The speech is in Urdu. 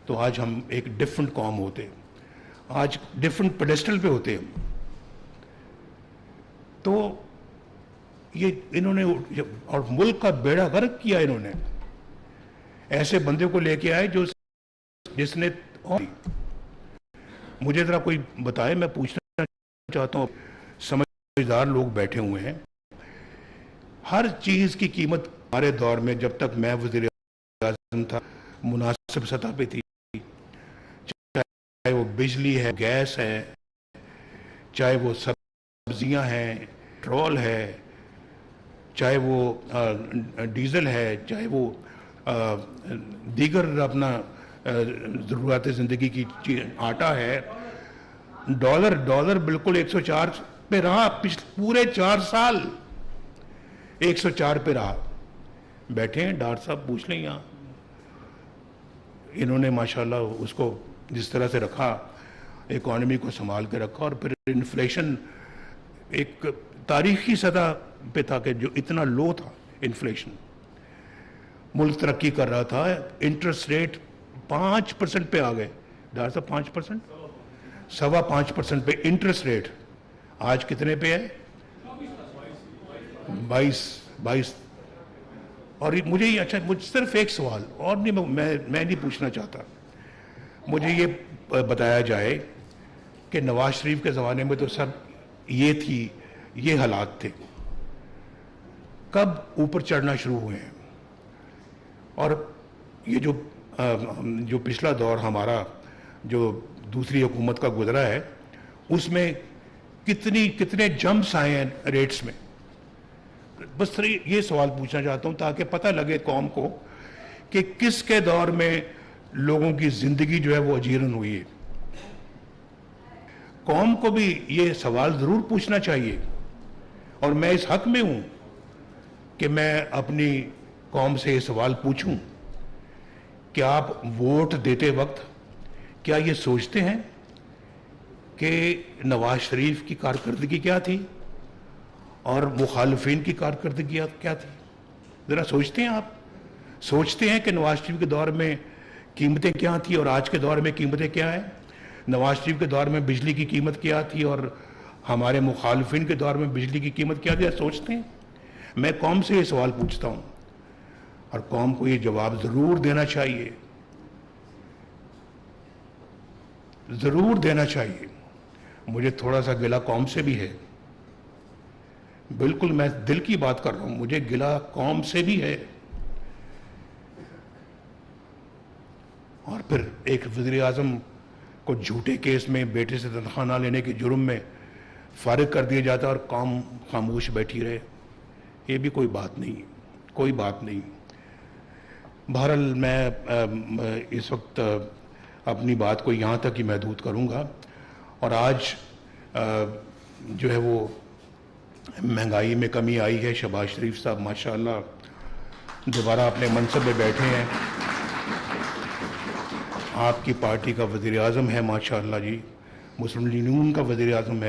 تو آج ہم ایک ڈفرنٹ قوم ہوتے، آج ڈفرنٹ پیڈسٹل پہ ہوتے ہم. تو یہ انہوں نے اور ملک کا بیڑا غرق کیا. انہوں نے ایسے بندے کو لے کے آئے جس نے مجھے ذرا کوئی بتائے، میں پوچھنا چاہتا ہوں. سمجھدار لوگ بیٹھے ہوئے ہیں. ہر چیز کی قیمت ہمارے دور میں جب تک میں وزیر اعظم تھا مناسب سطح پہ تھی، چاہے وہ بجلی ہے، گیس ہے، چاہے وہ سبزیاں ہیں، پٹرول ہے، چاہے وہ ڈیزل ہے، چاہے وہ دیگر اپنا ضروریات زندگی کی آٹا ہے. ڈالر بالکل 104 پہ رہا پورے 4 سال. 104 پہ رہا. بیٹھے ہیں ڈاکٹر صاحب، پوچھ لیں یہاں. انہوں نے ماشاءاللہ اس کو جس طرح سے رکھا، اکانومی کو سنبھال کے رکھا. اور پھر انفلیشن ایک تاریخی سطح پہ تھا کہ جو اتنا لو تھا انفلیشن، ملک ترقی کر رہا تھا. انٹرسٹ ریٹ 5% پہ آ گئے ڈاکٹر صاحب. 5%، 5.25% پہ انٹرسٹ ریٹ. آج کتنے پہ ہے؟ 22. اور مجھے یہ اچھا، مجھ صرف ایک سوال اور نہیں، میں نہیں پوچھنا چاہتا. مجھے یہ بتایا جائے کہ نواز شریف کے زمانے میں تو سب یہ تھی، یہ حالات تھے، کب اوپر چڑھنا شروع ہوئے ہیں؟ اور یہ جو پچھلا دور ہمارا جو دوسری حکومت کا گزرا ہے، اس میں کتنے جمپس آئے ہیں ریٹس میں. بس یہ سوال پوچھنا چاہتا ہوں تاکہ پتہ لگے قوم کو کہ کس کے دور میں لوگوں کی زندگی جو ہے وہ اجیرن ہوئی ہے. قوم کو بھی یہ سوال ضرور پوچھنا چاہیے، اور میں اس حق میں ہوں کہ میں اپنی قوم سے یہ سوال پوچھوں کہ آپ ووٹ دیتے وقت کیا یہ سوچتے ہیں کہ نواز شریف کی کارکردگی کیا تھی اور مخالفین کی کارکردگی کیا تھی؟ ذرا سوچتے ہیں آپ؟ سوچتے ہیں کہ نواز شریف کے دور میں قیمتیں کیا تھیں اور آج کے دور میں قیمتیں کیا ہیں؟ نواز شریف کے دور میں بجلی کی قیمت کیا تھی اور ہمارے مخالفین کے دور میں بجلی کی قیمت کیا تھی؟ سوچتے ہیں؟ میں قوم سے یہ سوال پوچھتا ہوں، اور قوم کو یہ جواب ضرور دینا چاہیے، ضرور دینا چاہیے. مجھے تھوڑا سا گلہ قوم سے بھی ہے، بالکل میں دل کی بات کر رہا ہوں، مجھے گلہ قوم سے بھی ہے. اور پھر ایک وزیر اعظم کو جھوٹے کیس میں بیٹے سے تنخواہ نہ لینے کے جرم میں فارغ کر دیا جاتا اور قوم خاموش بیٹھی رہے. یہ بھی کوئی بات نہیں، کوئی بات نہیں. بہرحال میں اس وقت اپنی بات کو یہاں تک ہی محدود کروں گا. اور آج جو ہے وہ مہنگائی میں کمی آئی ہے. شہباز شریف صاحب ماشاءاللہ دوبارہ اپنے منصب میں بیٹھے ہیں. آپ کی پارٹی کا وزیر اعظم ہے ماشاءاللہ جی، مسلم لیگ نون کا وزیر اعظم ہے.